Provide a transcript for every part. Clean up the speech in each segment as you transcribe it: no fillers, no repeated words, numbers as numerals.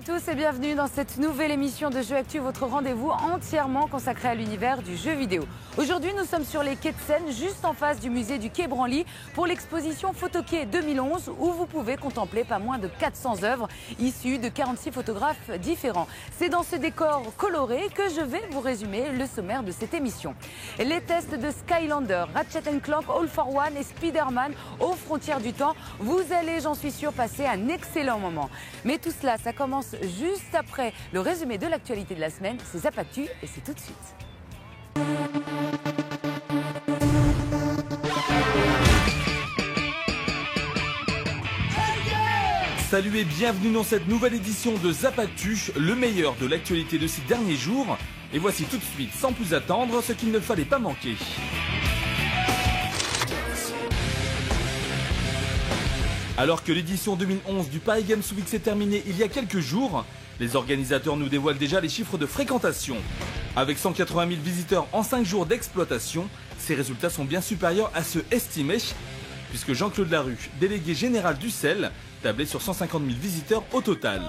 tous et bienvenue dans cette nouvelle émission de Jeux Actu, votre rendez-vous entièrement consacré à l'univers du jeu vidéo. Aujourd'hui, nous sommes sur les quais de Seine, juste en face du musée du Quai Branly, pour l'exposition Photoquai 2011, où vous pouvez contempler pas moins de 400 œuvres issues de 46 photographes différents. C'est dans ce décor coloré que je vais vous résumer le sommaire de cette émission. Les tests de Skylander, Ratchet & Clank, All for One et Spider-Man aux frontières du temps. Vous allez, j'en suis sûre, passer un excellent moment. Mais tout cela, ça commence juste après le résumé de l'actualité de la semaine. C'est Zap Actu et c'est tout de suite. Salut et bienvenue dans cette nouvelle édition de Zap Actu, le meilleur de l'actualité de ces derniers jours. Et voici tout de suite, sans plus attendre, ce qu'il ne fallait pas manquer. Alors que l'édition 2011 du Paris Games Week s'est terminée il y a quelques jours, les organisateurs nous dévoilent déjà les chiffres de fréquentation. Avec 180 000 visiteurs en 5 jours d'exploitation, ces résultats sont bien supérieurs à ceux estimés, puisque Jean-Claude Larue, délégué général du CEL, tablait sur 150 000 visiteurs au total.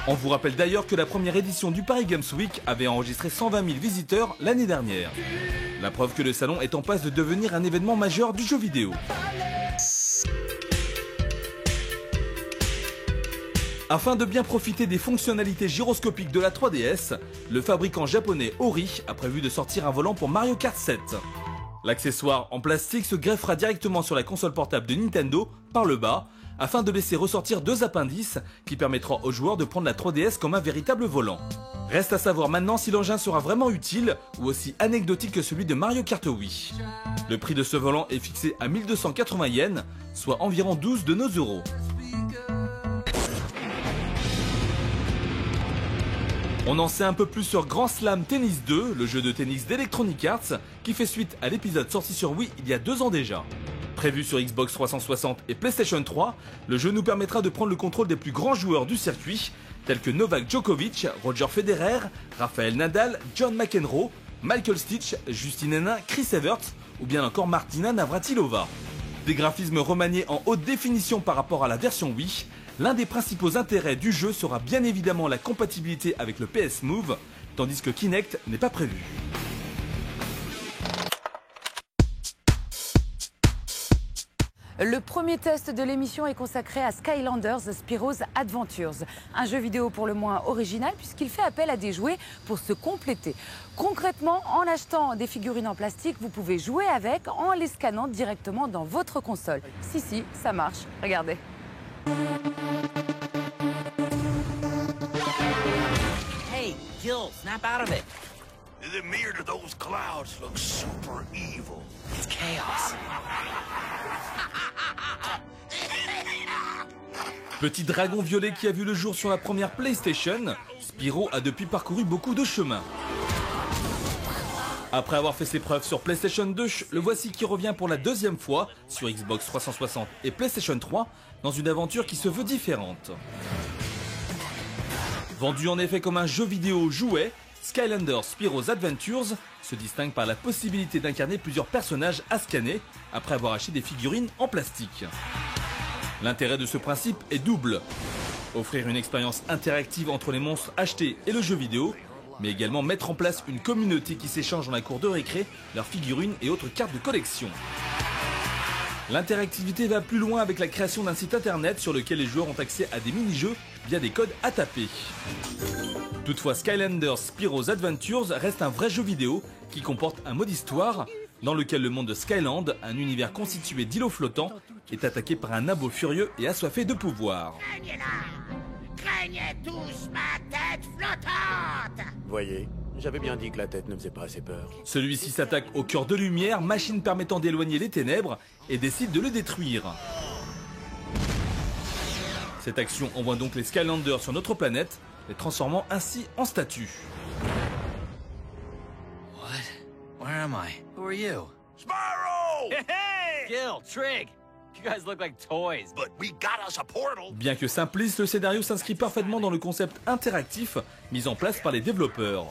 On vous rappelle d'ailleurs que la première édition du Paris Games Week avait enregistré 120 000 visiteurs l'année dernière. La preuve que le salon est en passe de devenir un événement majeur du jeu vidéo. Afin de bien profiter des fonctionnalités gyroscopiques de la 3DS, le fabricant japonais Ori a prévu de sortir un volant pour Mario Kart 7. L'accessoire en plastique se greffera directement sur la console portable de Nintendo par le bas, afin de laisser ressortir deux appendices qui permettront aux joueurs de prendre la 3DS comme un véritable volant. Reste à savoir maintenant si l'engin sera vraiment utile ou aussi anecdotique que celui de Mario Kart Wii. Le prix de ce volant est fixé à 1280 yens, soit environ 12 de nos euros. On en sait un peu plus sur Grand Slam Tennis 2, le jeu de tennis d'Electronic Arts, qui fait suite à l'épisode sorti sur Wii il y a 2 ans déjà. Prévu sur Xbox 360 et PlayStation 3, le jeu nous permettra de prendre le contrôle des plus grands joueurs du circuit, tels que Novak Djokovic, Roger Federer, Rafael Nadal, John McEnroe, Michael Stich, Justin Henin, Chris Evert ou bien encore Martina Navratilova. Des graphismes remaniés en haute définition par rapport à la version Wii. L'un des principaux intérêts du jeu sera bien évidemment la compatibilité avec le PS Move, tandis que Kinect n'est pas prévu. Le premier test de l'émission est consacré à Skylanders Spyro's Adventures, un jeu vidéo pour le moins original puisqu'il fait appel à des jouets pour se compléter. Concrètement, en achetant des figurines en plastique, vous pouvez jouer avec en les scannant directement dans votre console. Si, ça marche, regardez. Hey, Jill, snap out of it. The mirror to those clouds looks super evil. It's chaos. Petit dragon violet qui a vu le jour sur la première PlayStation, Spyro a depuis parcouru beaucoup de chemins. Après avoir fait ses preuves sur PlayStation 2, le voici qui revient pour la deuxième fois sur Xbox 360 et PlayStation 3 dans une aventure qui se veut différente. Vendu en effet comme un jeu vidéo jouet, Skylanders Spyro's Adventures se distingue par la possibilité d'incarner plusieurs personnages à scanner après avoir acheté des figurines en plastique. L'intérêt de ce principe est double. Offrir une expérience interactive entre les monstres achetés et le jeu vidéo, mais également mettre en place une communauté qui s'échange dans la cour de récré leurs figurines et autres cartes de collection. L'interactivité va plus loin avec la création d'un site internet sur lequel les joueurs ont accès à des mini-jeux via des codes à taper. Toutefois, Skylanders Spyro's Adventures reste un vrai jeu vidéo qui comporte un mode histoire dans lequel le monde de Skyland, un univers constitué d'îlots flottants, est attaqué par un abo furieux et assoiffé de pouvoir. Craignez tous ma tête flottante! Voyez, j'avais bien dit que la tête ne faisait pas assez peur. Celui-ci s'attaque au cœur de lumière, machine permettant d'éloigner les ténèbres, et décide de le détruire. Cette action envoie donc les Skylanders sur notre planète, les transformant ainsi en statues. What? Where am I? Who are you? Spyro! Hey! Jill, Trig! You guys look like toys. But we got us a portal! Bien que simpliste, le scénario s'inscrit parfaitement dans le concept interactif mis en place par les développeurs.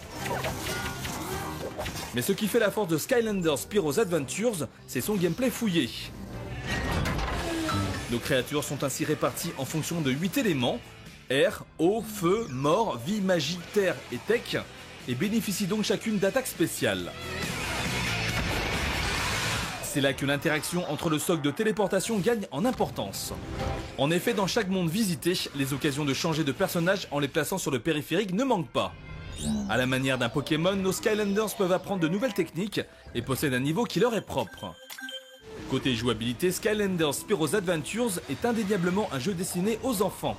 Mais ce qui fait la force de Skylanders Spyro's Adventures, c'est son gameplay fouillé. Nos créatures sont ainsi réparties en fonction de 8 éléments, air, eau, feu, mort, vie, magie, terre et tech, et bénéficient donc chacune d'attaques spéciales. C'est là que l'interaction entre le socle de téléportation gagne en importance. En effet, dans chaque monde visité, les occasions de changer de personnage en les plaçant sur le périphérique ne manquent pas. À la manière d'un Pokémon, nos Skylanders peuvent apprendre de nouvelles techniques et possèdent un niveau qui leur est propre. Côté jouabilité, Skylanders Spyro's Adventures est indéniablement un jeu destiné aux enfants.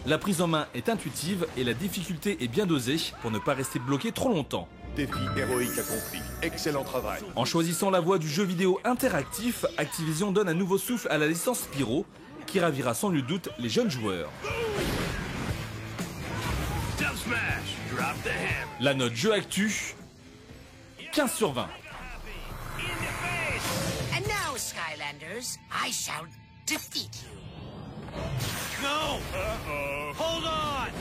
La prise en main est intuitive et la difficulté est bien dosée pour ne pas rester bloqué trop longtemps. Défi héroïque accompli. Excellent travail. En choisissant la voie du jeu vidéo interactif, Activision donne un nouveau souffle à la licence Spyro, qui ravira sans nul doute les jeunes joueurs. La note jeu actu, 15 sur 20. And now, Skylanders, I shall defeat you. No! Hold on!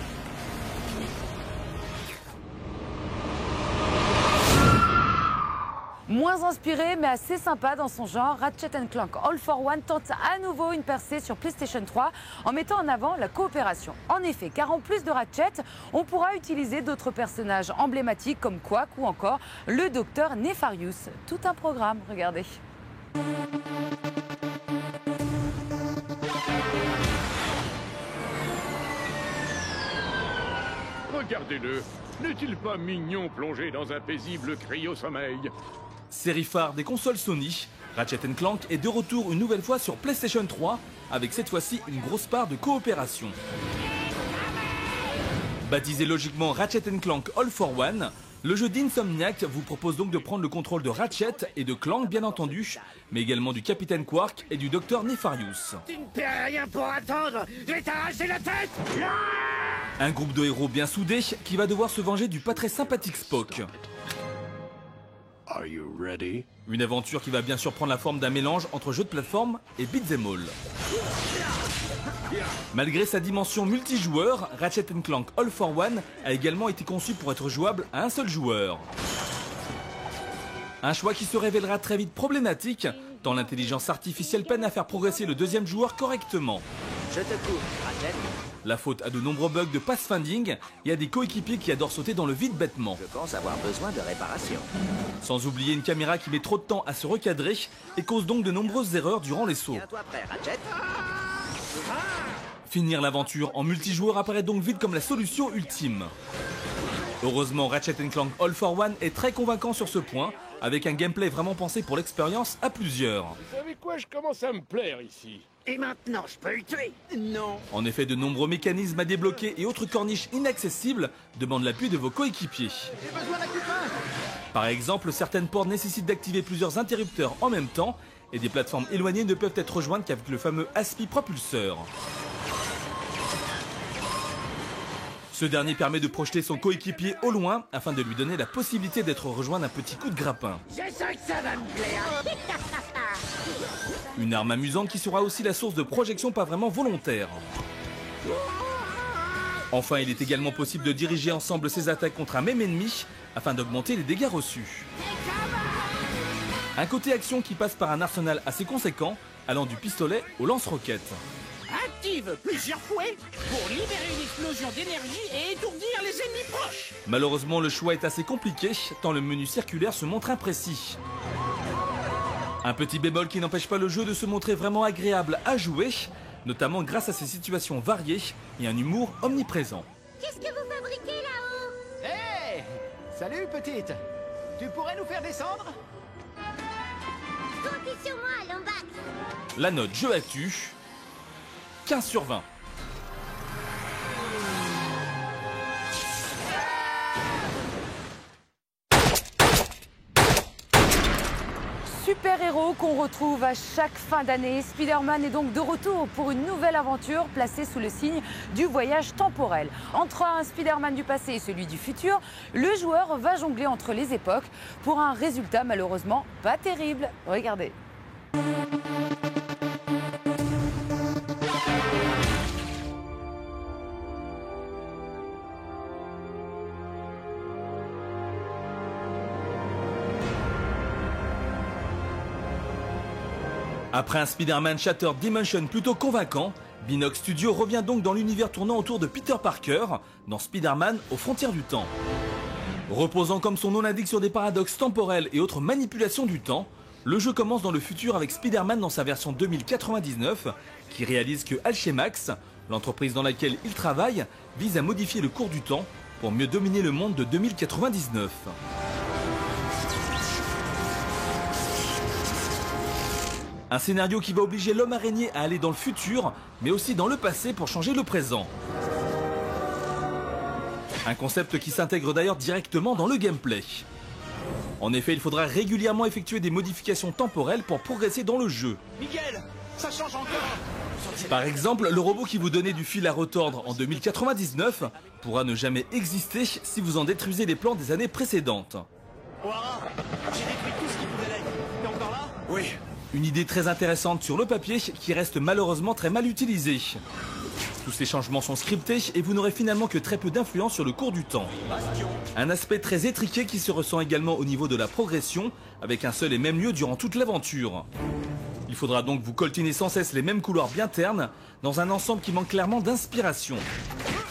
Moins inspiré mais assez sympa dans son genre, Ratchet & Clank All for One tente à nouveau une percée sur PlayStation 3 en mettant en avant la coopération. En effet, car en plus de Ratchet, on pourra utiliser d'autres personnages emblématiques comme Quack ou encore le docteur Nefarious. Tout un programme, regardez. Regardez-le, n'est-il pas mignon plongé dans un paisible cryo-sommeil? Série phare des consoles Sony, Ratchet & Clank est de retour une nouvelle fois sur PlayStation 3, avec cette fois-ci une grosse part de coopération. Baptisé logiquement Ratchet & Clank All for One, le jeu d'Insomniac vous propose donc de prendre le contrôle de Ratchet et de Clank bien entendu, mais également du Capitaine Quark et du Docteur Nefarious. Tu ne paierais rien pour attendre. Je vais t'arracher la tête. Un groupe de héros bien soudés qui va devoir se venger du pas très sympathique Spock. Are you ready? Une aventure qui va bien sûr prendre la forme d'un mélange entre jeu de plateforme et beat'em all. Malgré sa dimension multijoueur, Ratchet & Clank All for One a également été conçu pour être jouable à un seul joueur. Un choix qui se révélera très vite problématique, tant l'intelligence artificielle peine à faire progresser le deuxième joueur correctement. Je te cours, Ratchet. La faute à de nombreux bugs de pathfinding et à des coéquipiers qui adorent sauter dans le vide bêtement. Je pense avoir besoin de réparation. Sans oublier une caméra qui met trop de temps à se recadrer et cause donc de nombreuses erreurs durant les sauts. Tiens-toi prêt, Ratchet. Finir l'aventure en multijoueur apparaît donc vite comme la solution ultime. Heureusement, Ratchet & Clank All for One est très convaincant sur ce point, avec un gameplay vraiment pensé pour l'expérience à plusieurs. Vous savez quoi, je commence à me plaire ici. Et maintenant, je peux le tuer? Non. En effet, de nombreux mécanismes à débloquer et autres corniches inaccessibles demandent l'appui de vos coéquipiers. Par exemple, certaines portes nécessitent d'activer plusieurs interrupteurs en même temps, et des plateformes éloignées ne peuvent être rejointes qu'avec le fameux ASPI propulseur. Ce dernier permet de projeter son coéquipier au loin afin de lui donner la possibilité d'être rejoint d'un petit coup de grappin. Je sens que ça va me plaire. Une arme amusante qui sera aussi la source de projection pas vraiment volontaire. Enfin, il est également possible de diriger ensemble ses attaques contre un même ennemi afin d'augmenter les dégâts reçus. Un côté action qui passe par un arsenal assez conséquent, allant du pistolet au lance-roquettes. Active plusieurs fouets pour libérer une explosion d'énergie et étourdir les ennemis proches. Malheureusement, le choix est assez compliqué, tant le menu circulaire se montre imprécis. Un petit bémol qui n'empêche pas le jeu de se montrer vraiment agréable à jouer, notamment grâce à ses situations variées et un humour omniprésent. Qu'est-ce que vous fabriquez là-haut? Hé! Salut, petite! Tu pourrais nous faire descendre? Comptez sur moi, Lombax. La note jeu actu, 15 sur 20. Super-héros qu'on retrouve à chaque fin d'année, Spider-Man est donc de retour pour une nouvelle aventure placée sous le signe du voyage temporel. Entre un Spider-Man du passé et celui du futur, le joueur va jongler entre les époques pour un résultat malheureusement pas terrible. Regardez. Après un Spider-Man Shattered Dimension plutôt convaincant, Binox Studio revient donc dans l'univers tournant autour de Peter Parker, dans Spider-Man aux frontières du temps. Reposant comme son nom l'indique sur des paradoxes temporels et autres manipulations du temps, le jeu commence dans le futur avec Spider-Man dans sa version 2099, qui réalise que Alchemax, l'entreprise dans laquelle il travaille, vise à modifier le cours du temps pour mieux dominer le monde de 2099. Un scénario qui va obliger l'homme araignée à aller dans le futur, mais aussi dans le passé pour changer le présent. Un concept qui s'intègre d'ailleurs directement dans le gameplay. En effet, il faudra régulièrement effectuer des modifications temporelles pour progresser dans le jeu. Miguel, ça change encore. Par exemple, le robot qui vous donnait du fil à retordre en 2099 pourra ne jamais exister si vous en détruisez les plans des années précédentes. O'Hara, j'ai détruit tout ce qui pouvait l'être. T'es encore là? Oui. Une idée très intéressante sur le papier qui reste malheureusement très mal utilisée. Tous ces changements sont scriptés et vous n'aurez finalement que très peu d'influence sur le cours du temps. Un aspect très étriqué qui se ressent également au niveau de la progression, avec un seul et même lieu durant toute l'aventure. Il faudra donc vous coltiner sans cesse les mêmes couloirs bien ternes, dans un ensemble qui manque clairement d'inspiration.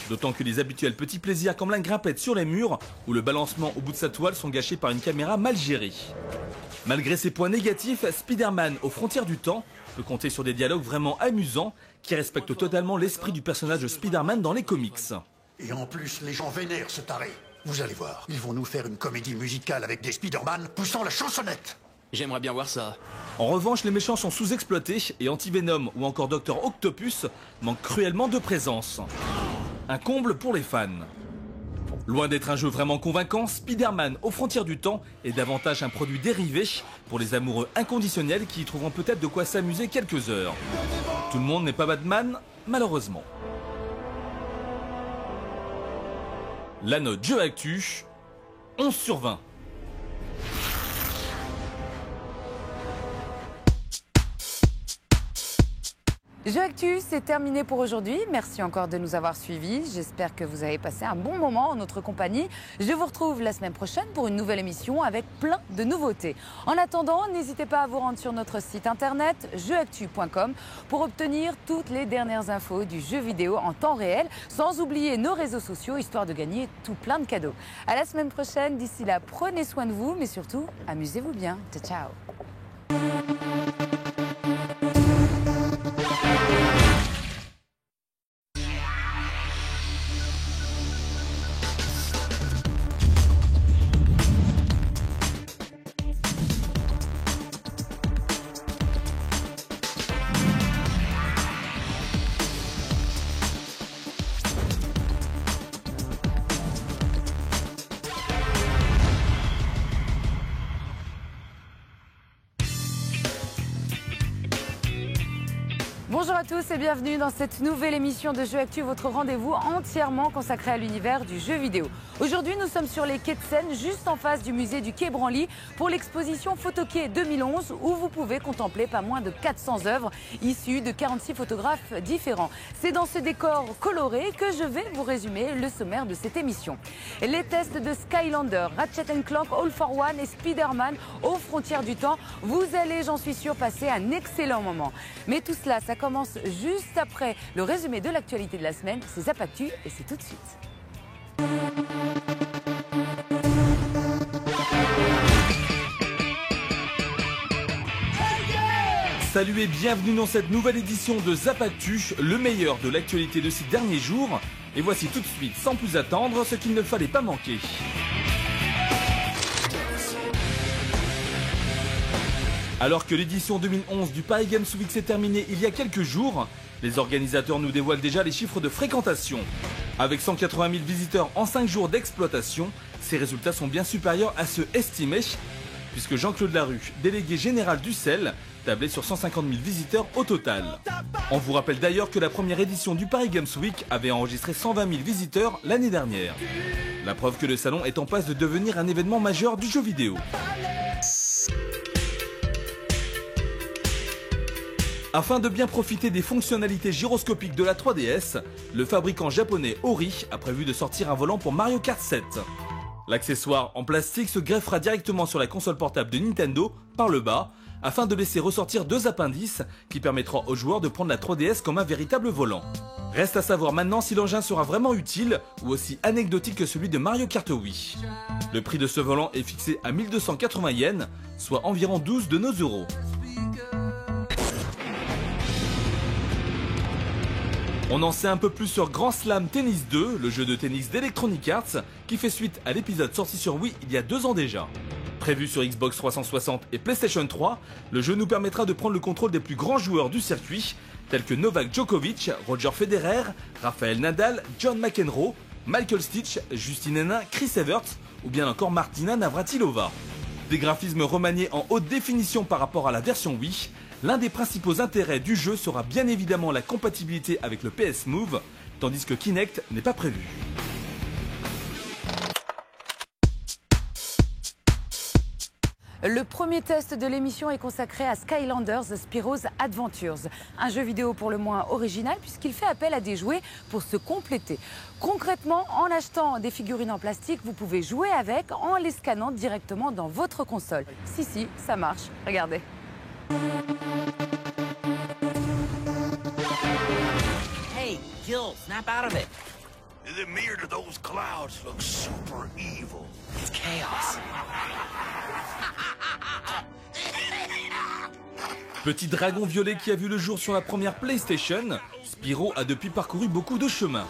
D'autant que les habituels petits plaisirs comme la grimpette sur les murs ou le balancement au bout de sa toile sont gâchés par une caméra mal gérée. Malgré ces points négatifs, Spider-Man aux frontières du temps peut compter sur des dialogues vraiment amusants qui respectent totalement l'esprit du personnage de Spider-Man dans les comics. Et en plus, les gens vénèrent ce taré. Vous allez voir, ils vont nous faire une comédie musicale avec des Spider-Man poussant la chansonnette. J'aimerais bien voir ça. En revanche, les méchants sont sous-exploités et Anti-Venom ou encore Dr Octopus manquent cruellement de présence. Un comble pour les fans. Loin d'être un jeu vraiment convaincant, Spider-Man aux frontières du temps est davantage un produit dérivé pour les amoureux inconditionnels qui y trouveront peut-être de quoi s'amuser quelques heures. Tout le monde n'est pas Batman, malheureusement. La note jeu actu, 11 sur 20. Jeux Actu, c'est terminé pour aujourd'hui. Merci encore de nous avoir suivis. J'espère que vous avez passé un bon moment en notre compagnie. Je vous retrouve la semaine prochaine pour une nouvelle émission avec plein de nouveautés. En attendant, n'hésitez pas à vous rendre sur notre site internet jeuactu.com pour obtenir toutes les dernières infos du jeu vidéo en temps réel, sans oublier nos réseaux sociaux, histoire de gagner tout plein de cadeaux. À la semaine prochaine. D'ici là, prenez soin de vous, mais surtout, amusez-vous bien. Ciao, ciao. Bonjour à tous et bienvenue dans cette nouvelle émission de Jeux Actu, votre rendez-vous entièrement consacré à l'univers du jeu vidéo. Aujourd'hui, nous sommes sur les quais de Seine, juste en face du musée du Quai Branly, pour l'exposition Photoquai 2011, où vous pouvez contempler pas moins de 400 œuvres issues de 46 photographes différents. C'est dans ce décor coloré que je vais vous résumer le sommaire de cette émission. Les tests de Skylander, Ratchet & Clank, All for One et Spider-Man aux frontières du temps. Vous allez, j'en suis sûre, passer un excellent moment. Mais tout cela, ça commence juste après le résumé de l'actualité de la semaine. C'est Zap Actu et c'est tout de suite. Salut et bienvenue dans cette nouvelle édition de Zap Actu, le meilleur de l'actualité de ces derniers jours. Et voici tout de suite, sans plus attendre, ce qu'il ne fallait pas manquer. Alors que l'édition 2011 du Paris Games Week s'est terminée il y a quelques jours, les organisateurs nous dévoilent déjà les chiffres de fréquentation. Avec 180 000 visiteurs en 5 jours d'exploitation, ces résultats sont bien supérieurs à ceux estimés, puisque Jean-Claude Larue, délégué général du CEL, tablait sur 150 000 visiteurs au total. On vous rappelle d'ailleurs que la première édition du Paris Games Week avait enregistré 120 000 visiteurs l'année dernière. La preuve que le salon est en passe de devenir un événement majeur du jeu vidéo. Afin de bien profiter des fonctionnalités gyroscopiques de la 3DS, le fabricant japonais Ori a prévu de sortir un volant pour Mario Kart 7. L'accessoire en plastique se greffera directement sur la console portable de Nintendo par le bas, afin de laisser ressortir 2 appendices qui permettront aux joueurs de prendre la 3DS comme un véritable volant. Reste à savoir maintenant si l'engin sera vraiment utile ou aussi anecdotique que celui de Mario Kart Wii. Le prix de ce volant est fixé à 1280 yens, soit environ 12 de nos euros. On en sait un peu plus sur Grand Slam Tennis 2, le jeu de tennis d'Electronic Arts, qui fait suite à l'épisode sorti sur Wii il y a 2 ans déjà. Prévu sur Xbox 360 et PlayStation 3, le jeu nous permettra de prendre le contrôle des plus grands joueurs du circuit, tels que Novak Djokovic, Roger Federer, Rafael Nadal, John McEnroe, Michael Stich, Justin Henin, Chris Evert ou bien encore Martina Navratilova. Des graphismes remaniés en haute définition par rapport à la version Wii. L'un des principaux intérêts du jeu sera bien évidemment la compatibilité avec le PS Move, tandis que Kinect n'est pas prévu. Le premier test de l'émission est consacré à Skylanders Spyro's Adventures, un jeu vidéo pour le moins original puisqu'il fait appel à des jouets pour se compléter. Concrètement, en achetant des figurines en plastique, vous pouvez jouer avec en les scannant directement dans votre console. Si, ça marche, regardez. Hey, Jill, snap out of it. The mirror to those clouds looks super evil. It's chaos. Petit dragon violet qui a vu le jour sur la première PlayStation, Spyro a depuis parcouru beaucoup de chemin.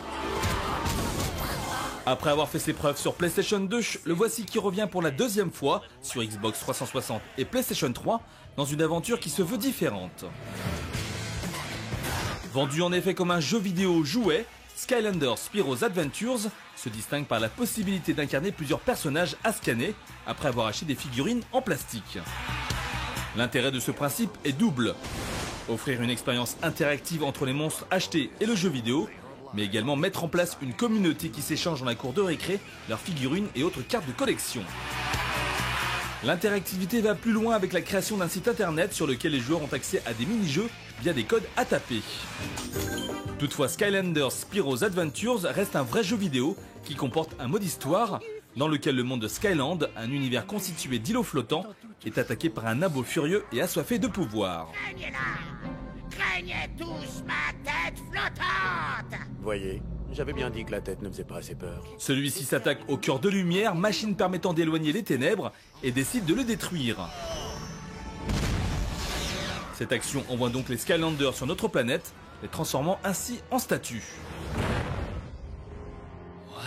Après avoir fait ses preuves sur PlayStation 2, le voici qui revient pour la 2e fois sur Xbox 360 et PlayStation 3 dans une aventure qui se veut différente. Vendu en effet comme un jeu vidéo jouet, Skylanders Spyro's Adventures se distingue par la possibilité d'incarner plusieurs personnages à scanner après avoir acheté des figurines en plastique. L'intérêt de ce principe est double. Offrir une expérience interactive entre les monstres achetés et le jeu vidéo, mais également mettre en place une communauté qui s'échange dans la cour de récré leurs figurines et autres cartes de collection. L'interactivité va plus loin avec la création d'un site internet sur lequel les joueurs ont accès à des mini-jeux via des codes à taper. Toutefois, Skylanders Spyro's Adventures reste un vrai jeu vidéo qui comporte un mode histoire dans lequel le monde de Skyland, un univers constitué d'îlots flottants, est attaqué par un nabo furieux et assoiffé de pouvoir. Craignez tous ma tête flottante! Voyez, j'avais bien dit que la tête ne faisait pas assez peur. Celui-ci s'attaque au cœur de lumière, machine permettant d'éloigner les ténèbres, et décide de le détruire. Cette action envoie donc les Skylanders sur notre planète, les transformant ainsi en statues. What?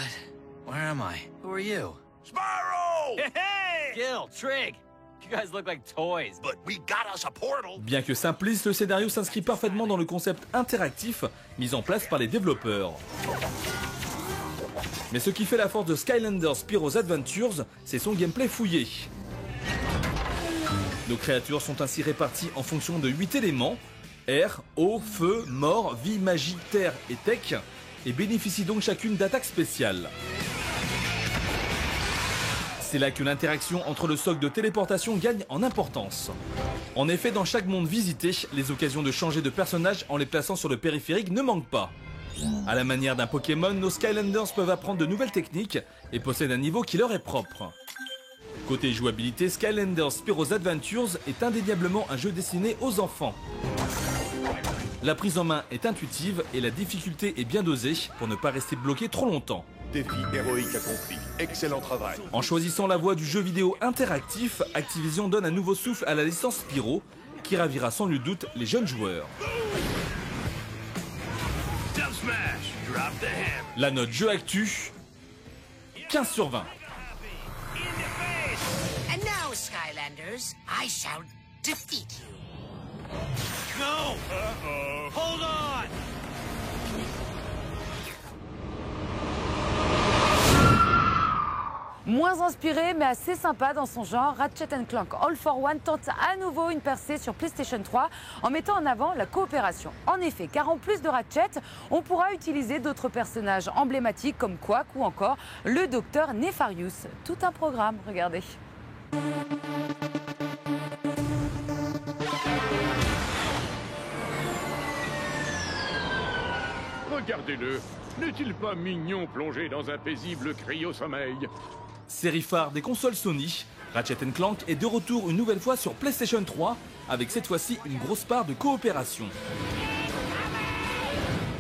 Where am I? Who are you? Spyro! Hey! Jill, Trig! You guys look like toys. But we got us a portal. Bien que simpliste, le scénario s'inscrit parfaitement dans le concept interactif mis en place par les développeurs. Mais ce qui fait la force de Skylanders Spyro's Adventures, c'est son gameplay fouillé. Nos créatures sont ainsi réparties en fonction de 8 éléments: air, eau, feu, mort, vie, magie, terre et tech, et bénéficient donc chacune d'attaques spéciales. C'est là que l'interaction entre le socle de téléportation gagne en importance. En effet, dans chaque monde visité, les occasions de changer de personnage en les plaçant sur le périphérique ne manquent pas. À la manière d'un Pokémon, nos Skylanders peuvent apprendre de nouvelles techniques et possèdent un niveau qui leur est propre. Côté jouabilité, Skylanders Spyro's Adventures est indéniablement un jeu destiné aux enfants. La prise en main est intuitive et la difficulté est bien dosée pour ne pas rester bloqué trop longtemps. Défi héroïque accompli. Excellent travail. En choisissant la voie du jeu vidéo interactif, Activision donne un nouveau souffle à la licence Spyro, qui ravira sans nul doute les jeunes joueurs. La note jeu actu, 15 sur 20. And now, Skylanders, I shall defeat you. No! Hold on! Moins inspiré mais assez sympa dans son genre, Ratchet & Clank All for One tente à nouveau une percée sur PlayStation 3 en mettant en avant la coopération. En effet, car en plus de Ratchet, on pourra utiliser d'autres personnages emblématiques comme Quack ou encore le docteur Nefarious. Tout un programme, regardez. Regardez-le. N'est-il pas mignon plongé dans un paisible cryo-sommeil? Série phare des consoles Sony, Ratchet & Clank est de retour une nouvelle fois sur PlayStation 3, avec cette fois-ci une grosse part de coopération.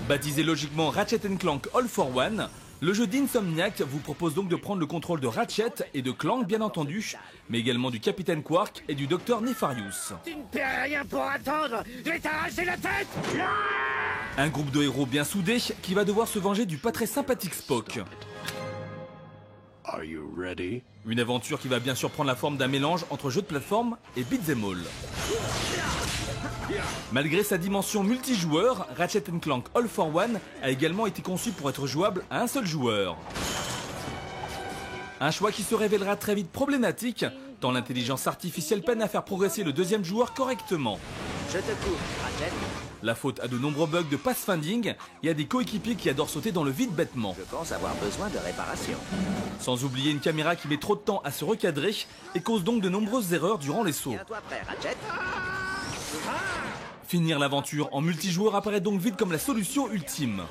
Baptisé logiquement Ratchet & Clank All for One, le jeu d'Insomniac vous propose donc de prendre le contrôle de Ratchet et de Clank bien entendu, mais également du Capitaine Quark et du Docteur Nefarious. Tu ne perds rien pour attendre. Je vais t'arracher la tête. Un groupe de héros bien soudés qui va devoir se venger du pas très sympathique Spock. Are you ready? Une aventure qui va bien sûr prendre la forme d'un mélange entre jeu de plateforme et beat'em all. Malgré sa dimension multijoueur, Ratchet & Clank All for One a également été conçu pour être jouable à un seul joueur. Un choix qui se révélera très vite problématique, tant l'intelligence artificielle peine à faire progresser le deuxième joueur correctement. Je te couvre, Ratchet. La faute à de nombreux bugs de pathfinding et à des coéquipiers qui adorent sauter dans le vide bêtement. Je pense avoir besoin de réparation. Sans oublier une caméra qui met trop de temps à se recadrer et cause donc de nombreuses erreurs durant les sauts. Tiens-toi prêt, Ratchet. Finir l'aventure en multijoueur apparaît donc vite comme la solution ultime.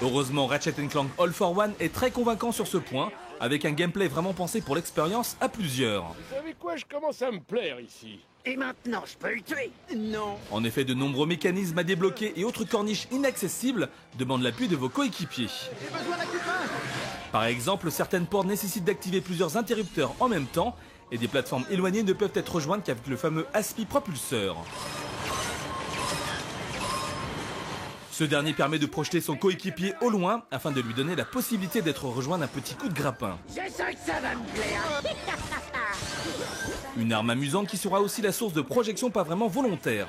Heureusement, Ratchet & Clank All for One est très convaincant sur ce point, avec un gameplay vraiment pensé pour l'expérience à plusieurs. Vous savez quoi, je commence à me plaire ici. Et maintenant, je peux le tuer? Non. En effet, de nombreux mécanismes à débloquer et autres corniches inaccessibles demandent l'appui de vos coéquipiers. J'ai besoin d'un coup de main. Par exemple, certaines portes nécessitent d'activer plusieurs interrupteurs en même temps, et des plateformes éloignées ne peuvent être rejointes qu'avec le fameux ASPI propulseur. Ce dernier permet de projeter son coéquipier au loin afin de lui donner la possibilité d'être rejoint d'un petit coup de grappin. Je sens que ça va me plaire. Une arme amusante qui sera aussi la source de projections pas vraiment volontaires.